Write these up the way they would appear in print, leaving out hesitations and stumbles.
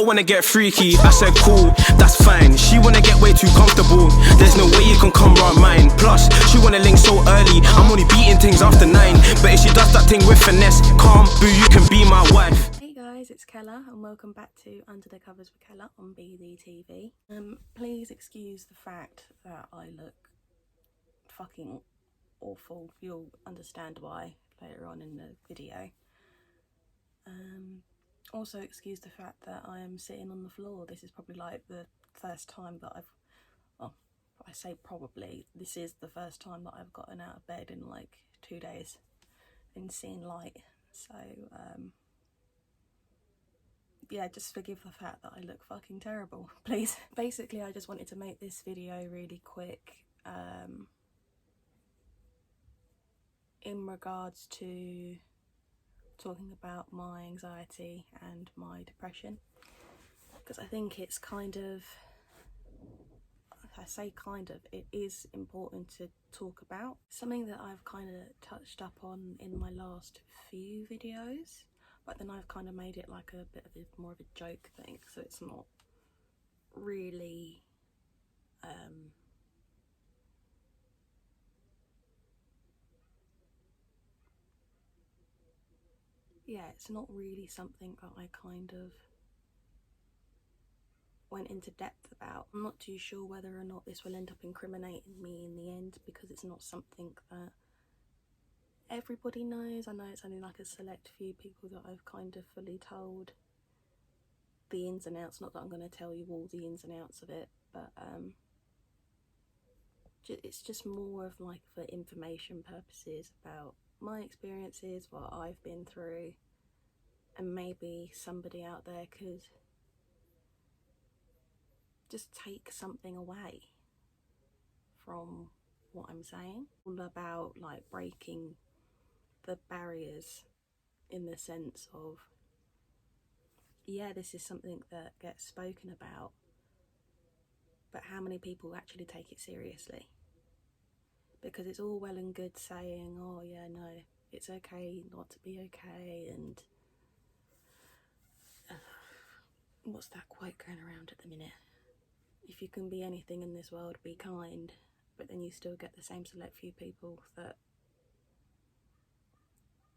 wanna get freaky. I said cool, that's fine. She wanna get way too comfortable. There's no way you can come round mine. Plus, she wanna link so early. I'm only beating things after 9. But if she does that thing with finesse, calm, boo, you can be my wife. Hey guys, it's Kella and welcome back to Under the Covers with Kella on BDTV. Please excuse the fact that I look fucking awful. You'll understand why later on in the video. Also excuse the fact that I am sitting on the floor. This is probably like the first time that I say probably, this is the first time that I've gotten out of bed in like 2 days and seen light. So yeah, just forgive the fact that I look fucking terrible, please. Basically, I just wanted to make this video really quick in regards to talking about my anxiety and my depression, because I think it's kind of, I say kind of, it is important to talk about. Something that I've kind of touched up on in my last few videos, but then I've kind of made it like a bit of more of a joke thing, so it's not really yeah, it's not really something that I kind of went into depth about. I'm not too sure whether or not this will end up incriminating me in the end, because it's not something that everybody knows. I know it's only like a select few people that I've kind of fully told the ins and outs. Not that I'm going to tell you all the ins and outs of it, but it's just more of like for information purposes about my experiences, what I've been through, and maybe somebody out there could just take something away from what I'm saying. All about like breaking the barriers, in the sense of, yeah, this is something that gets spoken about, but how many people actually take it seriously? Because it's all well and good saying, oh yeah, no, it's okay not to be okay, and what's that quote going around at the minute? If you can be anything in this world, be kind. But then you still get the same select few people that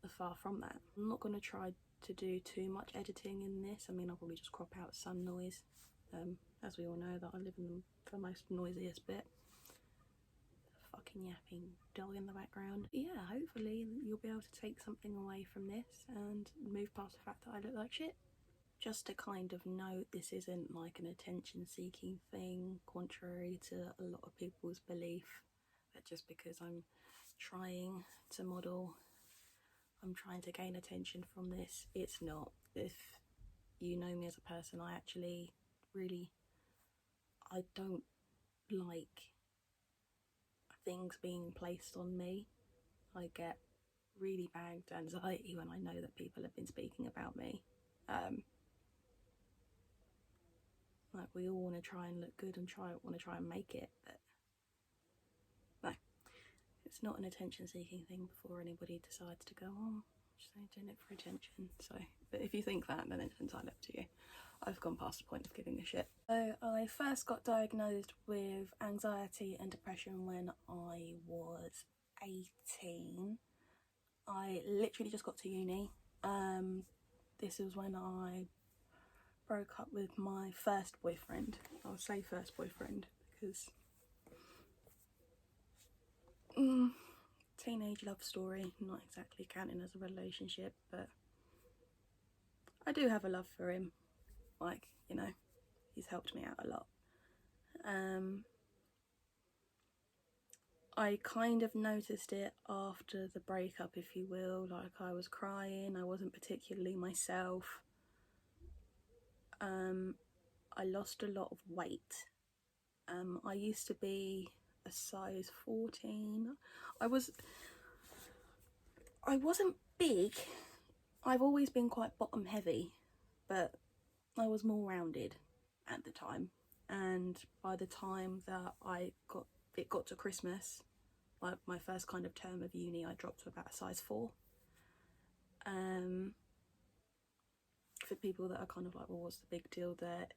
are far from that. I'm not going to try to do too much editing in this. I mean, I'll probably just crop out some noise. As we all know, that I live in the most noisiest bit. Fucking yapping dog in the background. Yeah, hopefully you'll be able to take something away from this and move past the fact that I look like shit. Just to kind of note, this isn't like an attention seeking thing, contrary to a lot of people's belief that just because I'm trying to model, I'm trying to gain attention from this. It's not. If you know me as a person, I actually really, I don't like things being placed on me. I get really bad anxiety when I know that people have been speaking about me. Like, we all want to try and look good and want to try and make it, but no, it's not an attention seeking thing before anybody decides to go, oh, she's only doing it for attention. So, but if you think that, then it's entirely up to you. I've gone past the point of giving a shit. So I first got diagnosed with anxiety and depression when I was 18. I literally just got to uni. This was when I broke up with my first boyfriend. I'll say first boyfriend because teenage love story, not exactly counting as a relationship, but I do have a love for him. Like, you know, he's helped me out a lot. I kind of noticed it after the breakup, if you will. Like, I was crying, I wasn't particularly myself. I lost a lot of weight. I used to be a size 14. I wasn't big. I've always been quite bottom heavy, but I was more rounded at the time. And by the time that it got to Christmas, like my first kind of term of uni, I dropped to about a size 4. For people that are kind of like, well, what's the big deal there?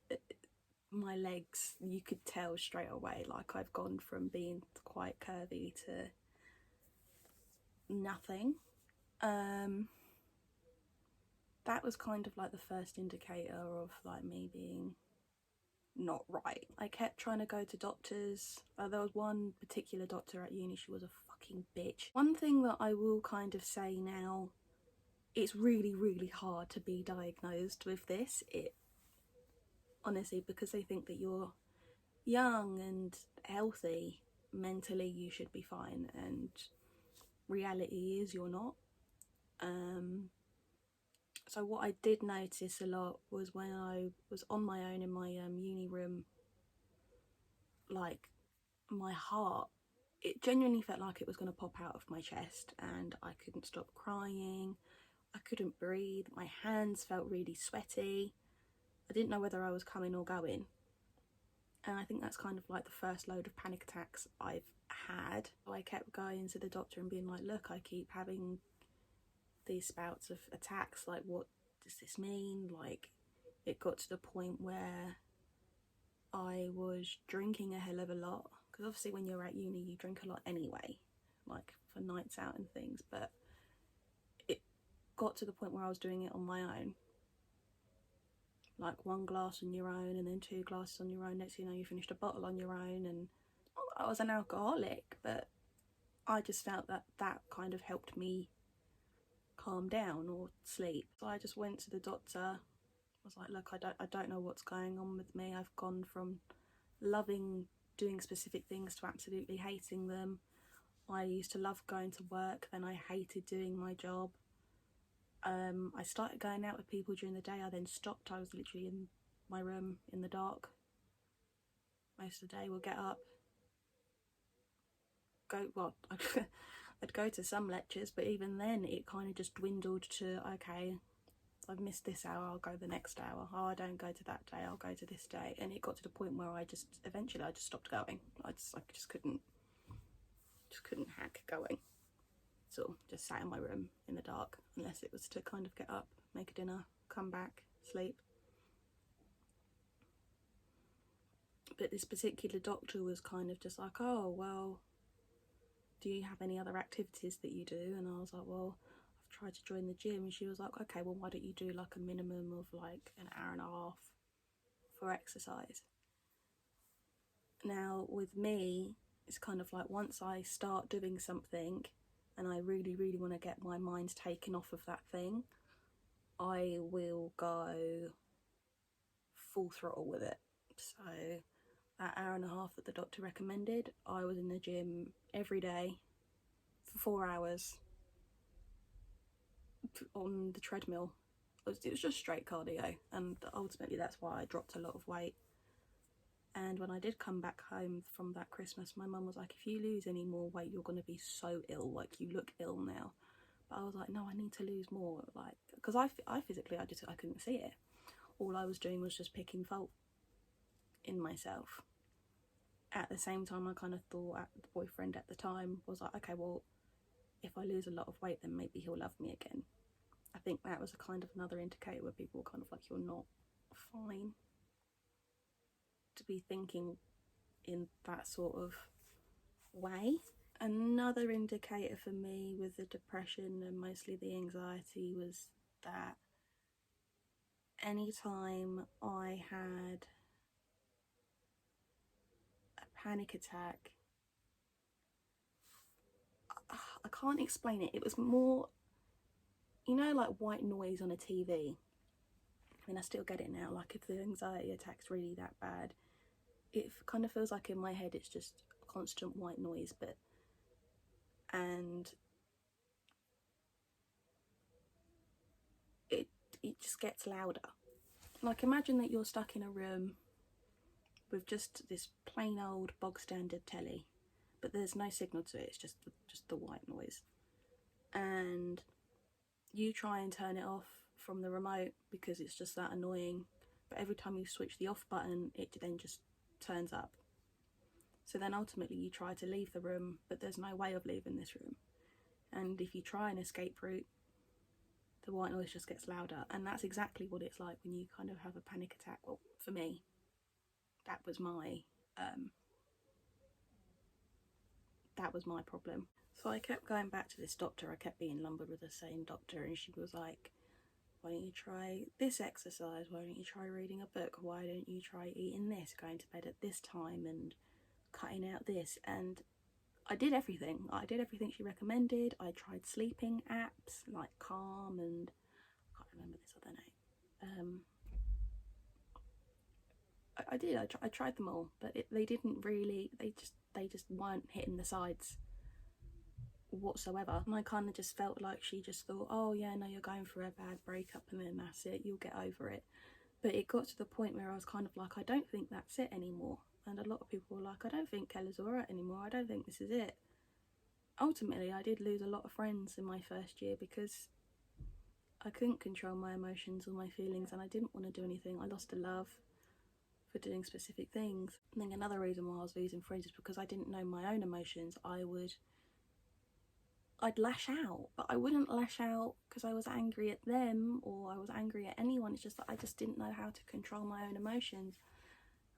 My legs, you could tell straight away, like I've gone from being quite curvy to nothing. That was kind of like the first indicator of like me being not right. I kept trying to go to doctors. There was one particular doctor at uni, she was a fucking bitch. One thing that I will kind of say now, it's really, really hard to be diagnosed with this. It honestly, because they think that you're young and healthy, mentally you should be fine, and reality is you're not. So what I did notice a lot was when I was on my own in my uni room, like my heart, it genuinely felt like it was going to pop out of my chest, and I couldn't stop crying, I couldn't breathe, my hands felt really sweaty, I didn't know whether I was coming or going. And I think that's kind of like the first load of panic attacks I've had. I kept going to the doctor and being like, look, I keep having these spouts of attacks, like what does this mean? Like, it got to the point where I was drinking a hell of a lot, because obviously when you're at uni you drink a lot anyway, like for nights out and things, but it got to the point where I was doing it on my own, like 1 glass on your own and then 2 glasses on your own, next thing you know you finished a bottle on your own. And I was an alcoholic, but I just felt that that kind of helped me calm down or sleep. So I just went to the doctor. I was like, look, I don't know what's going on with me. I've gone from loving doing specific things to absolutely hating them. I used to love going to work, then I hated doing my job. I started going out with people during the day, I then stopped. I was literally in my room in the dark most of the day. We'll get up, I'd go to some lectures, but even then it kind of just dwindled to, okay, I've missed this hour, I'll go the next hour. Oh, I don't go to that day, I'll go to this day. And it got to the point where eventually I just stopped going. I just couldn't hack going. So just sat in my room in the dark, unless it was to kind of get up, make a dinner, come back, sleep. But this particular doctor was kind of just like, oh, well, do you have any other activities that you do? And I was like, well, I've tried to join the gym. And she was like, okay, well, why don't you do like a minimum of like an hour and a half for exercise? Now with me, it's kind of like once I start doing something and I really, really want to get my mind taken off of that thing, I will go full throttle with it. So that hour and a half that the doctor recommended, I was in the gym every day for 4 hours on the treadmill. It was just straight cardio, and ultimately that's why I dropped a lot of weight. And when I did come back home from that Christmas, my mum was like, if you lose any more weight, you're going to be so ill, like you look ill now. But I was like, no, I need to lose more, like, because I physically, I couldn't see it. All I was doing was just picking fault in myself. At the same time, I kind of thought, the boyfriend at the time was like, okay, well, if I lose a lot of weight, then maybe he'll love me again. I think that was a kind of another indicator where people were kind of like, you're not fine to be thinking in that sort of way. Another indicator for me with the depression and mostly the anxiety was that anytime I had a panic attack, I can't explain it. It was more, you know, like white noise on a TV. I mean, I still get it now. Like if the anxiety attack's really that bad, it kind of feels like in my head it's just constant white noise, and it just gets louder. Like imagine that you're stuck in a room with just this plain old bog standard telly, but there's no signal to it, it's just the white noise, and you try and turn it off from the remote because it's just that annoying, but every time you switch the off button it then just turns up. So then ultimately you try to leave the room, but there's no way of leaving this room, and if you try an escape route, the white noise just gets louder. And that's exactly what it's like when you kind of have a panic attack. Well, for me, that was my problem. So I kept going back to this doctor. I kept being lumbered with the same doctor, and she was like, why don't you try this exercise? Why don't you try reading a book? Why don't you try eating this, going to bed at this time and cutting out this? And I did everything. I did everything she recommended. I tried sleeping apps like Calm and I can't remember this other name. I did. I tried them all, but they didn't really. They just weren't hitting the sides whatsoever. And I kind of just felt like she just thought, oh yeah, no, you're going through a bad breakup and then that's it, you'll get over it. But it got to the point where I was kind of like, I don't think that's it anymore. And a lot of people were like, I don't think Kella's alright anymore, I don't think this is it. Ultimately, I did lose a lot of friends in my first year because I couldn't control my emotions or my feelings, and I didn't want to do anything. I lost a love for doing specific things. I think another reason why I was losing friends is because I didn't know my own emotions. I'd lash out, but I wouldn't lash out because I was angry at them or I was angry at anyone. It's just that I just didn't know how to control my own emotions.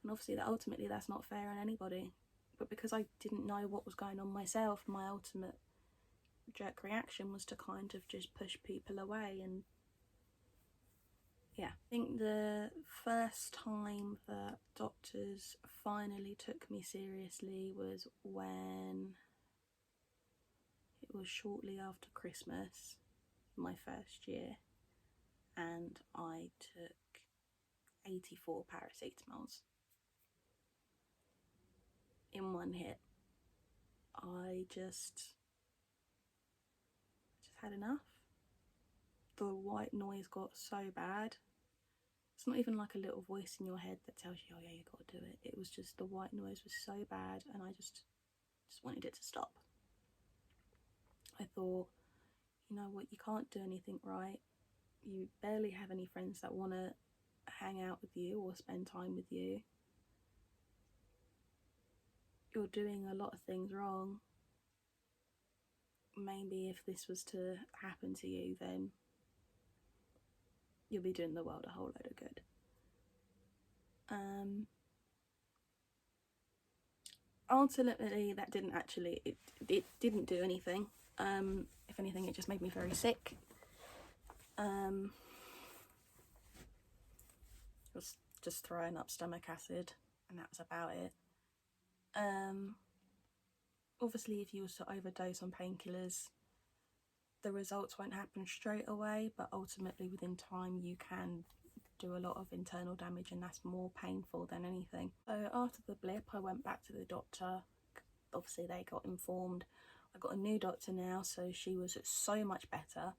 And obviously ultimately that's not fair on anybody. But because I didn't know what was going on myself, my ultimate jerk reaction was to kind of just push people away. And yeah, I think the first time that doctors finally took me seriously was when it was shortly after Christmas, my first year, and I took 84 paracetamols in one hit. I just had enough. The white noise got so bad. It's not even like a little voice in your head that tells you, oh yeah, you gotta do it. It was just the white noise was so bad, and I just wanted it to stop. I thought, you know what, you can't do anything right. You barely have any friends that want to hang out with you or spend time with you. You're doing a lot of things wrong. Maybe if this was to happen to you, then you'll be doing the world a whole load of good. Ultimately, that didn't actually, it didn't do anything. If anything, it just made me very sick. Was just throwing up stomach acid, and that was about it. Obviously, if you was to overdose on painkillers, the results won't happen straight away, but ultimately within time you can do a lot of internal damage, and that's more painful than anything. So after the blip, I went back to the doctor. Obviously they got informed. I got a new doctor now, so she was so much better,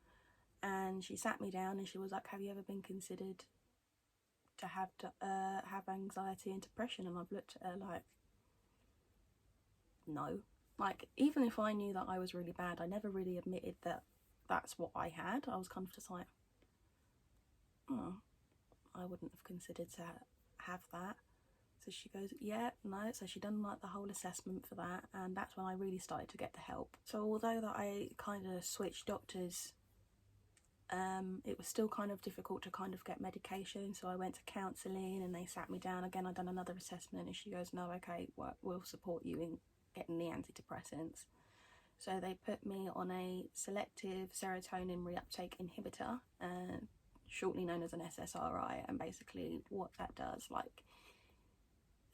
and she sat me down and she was like, have you ever been considered to have anxiety and depression? And I've looked at her like, no. Like, even if I knew that I was really bad, I never really admitted that that's what I had. I was kind of just like, oh, I wouldn't have considered to have that. So she goes, yeah, no. So she done like the whole assessment for that, and that's when I really started to get the help. So although that I kind of switched doctors, it was still kind of difficult to kind of get medication. So I went to counselling and they sat me down again. I done another assessment and she goes, no, okay, well, we'll support you in getting the antidepressants. So they put me on a selective serotonin reuptake inhibitor, shortly known as an SSRI. And basically what that does, like,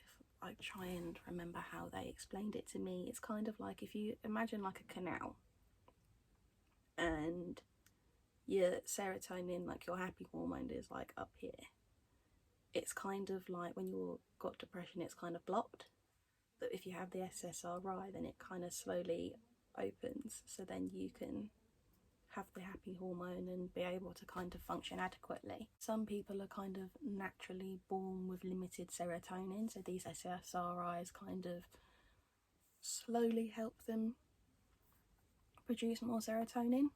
if I try and remember how they explained it to me, it's kind of like if you imagine like a canal and your serotonin, like your happy hormone, is like up here. It's kind of like when you've got depression, it's kind of blocked. But if you have the SSRI, then it kind of slowly opens, so then you can have the happy hormone and be able to kind of function adequately. Some people are kind of naturally born with limited serotonin, so these SSRIs kind of slowly help them produce more serotonin.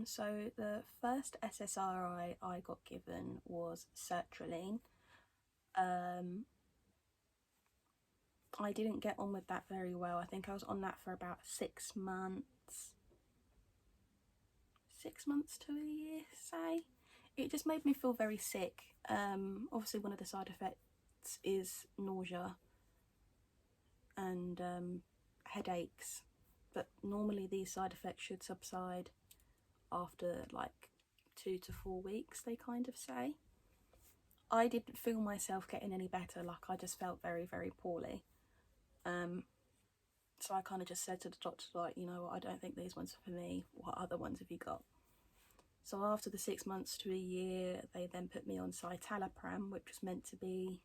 So the first SSRI I got given was sertraline. I didn't get on with that very well. I think I was on that for about 6 months. 6 months to a year, say. It just made me feel very sick. Obviously one of the side effects is nausea and headaches, but normally these side effects should subside after like 2 to 4 weeks, they kind of say. I didn't feel myself getting any better, like I just felt very, very poorly. So I kind of just said to the doctor, like, you know what, I don't think these ones are for me. What other ones have you got? So after the 6 months to a year, they then put me on citalopram, which was meant to be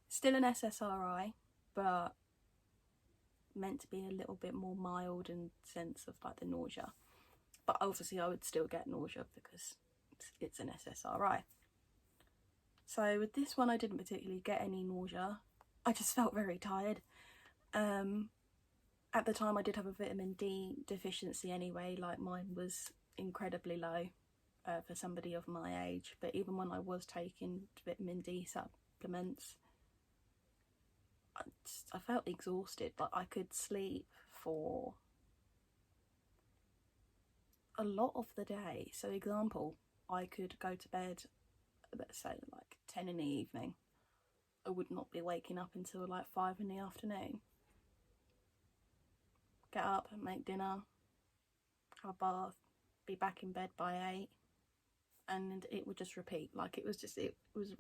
still an SSRI, but meant to be a little bit more mild in sense of like the nausea. But obviously I would still get nausea because it's an SSRI. So with this one I didn't particularly get any nausea. I just felt very tired. At the time I did have a vitamin D deficiency anyway, like mine was incredibly low for somebody of my age, but even when I was taking vitamin D supplements, I felt exhausted. Like I could sleep for a lot of the day. So example, I could go to bed, let's say like 10 in the evening. I would not be waking up until like 5 in the afternoon. Get up and make dinner, have a bath, be back in bed by 8, and it would just repeat. Like it was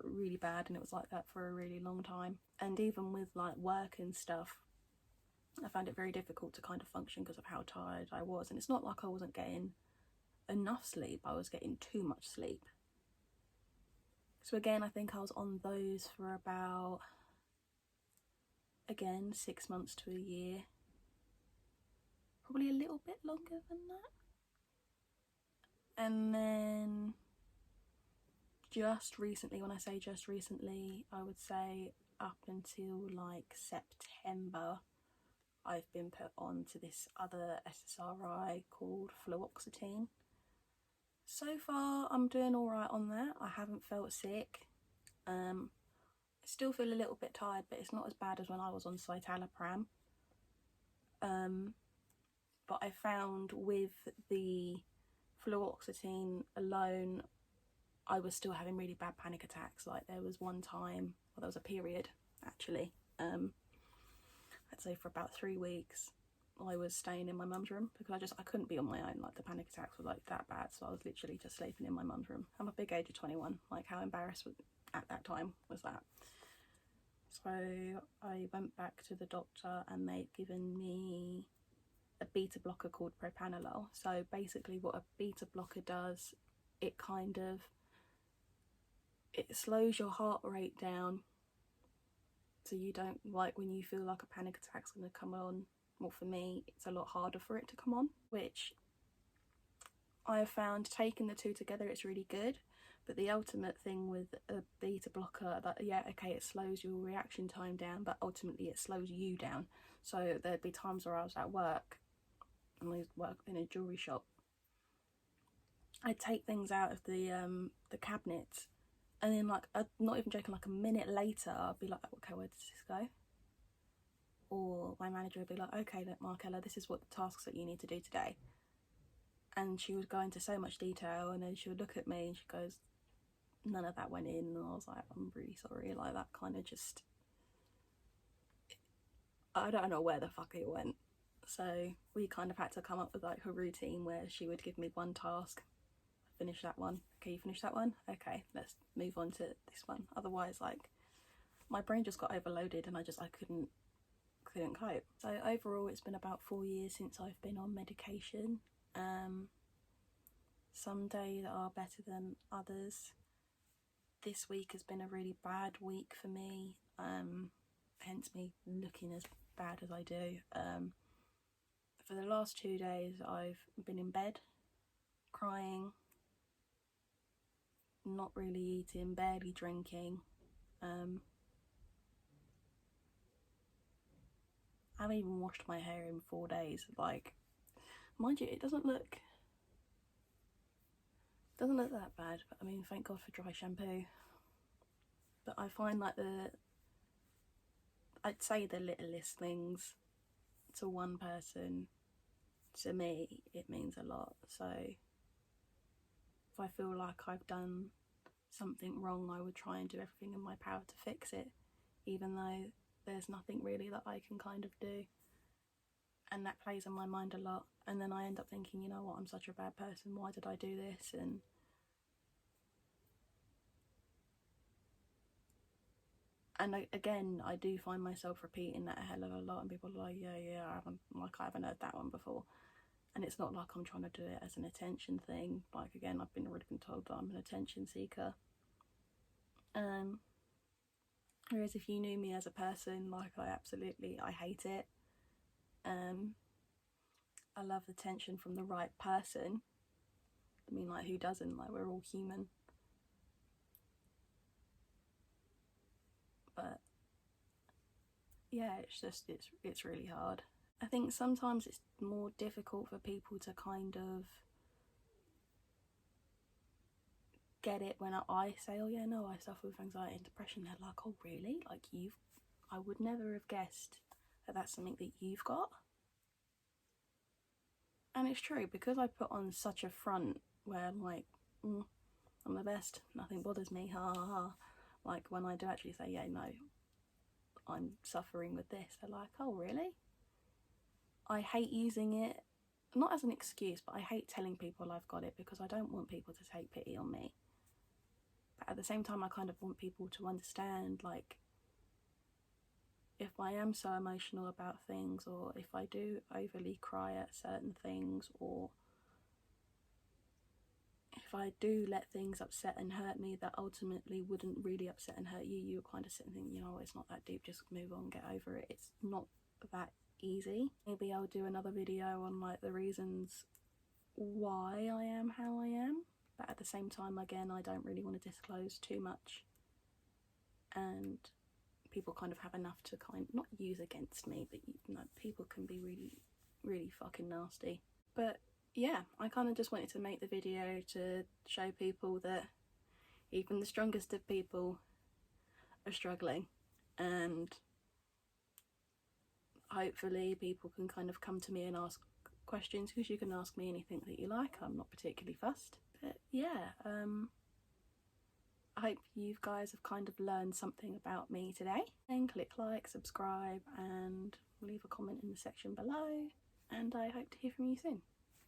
really bad, and it was like that for a really long time. And even with like work and stuff, I found it very difficult to kind of function because of how tired I was. And it's not like I wasn't getting enough sleep, I was getting too much sleep. So again, I think I was on those for about, again, 6 months to a year. Probably a little bit longer than that. And then just recently, when I say just recently, I would say up until like September, I've been put on to this other SSRI called fluoxetine. So far I'm doing alright on that. I haven't felt sick. I still feel a little bit tired, but it's not as bad as when I was on citalopram. But I found with the fluoxetine alone, I was still having really bad panic attacks. Like there was one time, well, there was a period actually, I'd say for about 3 weeks, I was staying in my mum's room because I couldn't be on my own. Like the panic attacks were like that bad, so I was literally just sleeping in my mum's room. I'm a big age of 21. Like how embarrassed at that time was that? So I went back to the doctor and they'd given me a beta blocker called propranolol. So basically what a beta blocker does, it slows your heart rate down, so you don't, like when you feel like a panic attack's going to come on, well for me it's a lot harder for it to come on, which I have found taking the two together it's really good. But the ultimate thing with a beta blocker, that yeah, okay, it slows your reaction time down, but ultimately it slows you down. So there'd be times where I was at work, and I work in a jewellery shop, I'd take things out of the cabinet, and then like, I'm not even joking, like a minute later I'd be like, okay, where does this go? Or my manager would be like, okay, look, Kella, this is what the tasks that you need to do today. And she would go into so much detail, and then she would look at me and she goes, none of that went in. And I was like, I'm really sorry. Like that kind of just, I don't know where the fuck it went. So we kind of had to come up with like a routine where she would give me one task, finish that one. Okay, you finish that one? Okay, let's move on to this one. Otherwise, like, my brain just got overloaded and I couldn't cope. So overall it's been about 4 years since I've been on medication. Some days are better than others. This week has been a really bad week for me, hence me looking as bad as I do. For the last 2 days I've been in bed crying, not really eating, barely drinking. I haven't even washed my hair in 4 days. Like, mind you, it doesn't look that bad, but I mean, thank God for dry shampoo. But I find like I'd say the littlest things to one person, to me it means a lot. So if I feel like I've done something wrong, I would try and do everything in my power to fix it, even though there's nothing really that I can kind of do. And that plays in my mind a lot, and then I end up thinking, you know what, I'm such a bad person, why did I do this? And again, I do find myself repeating that a hell of a lot, and people are like, yeah, I haven't heard that one before. And it's not like I'm trying to do it as an attention thing. Like, again, I've already been told that I'm an attention seeker. Whereas if you knew me as a person, like, I hate it. I love attention from the right person. I mean, like, who doesn't? Like, we're all human. But yeah, it's really hard. I think sometimes it's more difficult for people to kind of get it when I say, oh yeah, no, I suffer with anxiety and depression. They're like, oh really? Like, I would never have guessed that that's something that you've got. And it's true, because I put on such a front where I'm like, I'm the best, nothing bothers me, ha ha ha. Like, when I do actually say, yeah, no, I'm suffering with this, they're like, oh really? I hate using it, not as an excuse, but I hate telling people I've got it, because I don't want people to take pity on me. But at the same time, I kind of want people to understand, like, if I am so emotional about things, or if I do overly cry at certain things, or if I do let things upset and hurt me that ultimately wouldn't really upset and hurt you, you're kind of sitting thinking, you know, it's not that deep, just move on, get over it. It's not that easy. Maybe I'll do another video on, like, the reasons why I am how I am, but at the same time, again, I don't really want to disclose too much, and people kind of have enough to not use against me, but, you know, people can be really, really fucking nasty. But yeah, I kind of just wanted to make the video to show people that even the strongest of people are struggling, and hopefully people can kind of come to me and ask questions, because you can ask me anything that you like, I'm not particularly fussed. But yeah, I hope you guys have kind of learned something about me today. And click like, subscribe, and leave a comment in the section below, and I hope to hear from you soon.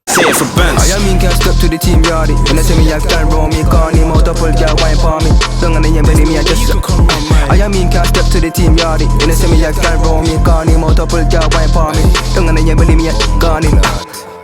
Say it for bands. I mean, can't step to the team yard. When I say me, I can't roll me, call me, multiple girl wine for me. Don't on the belly, me, I just. I mean, can't step to the team yard. When I say me, I can't roll me, call me, multiple girl wine for me. Don't on the belly, me, I gone in.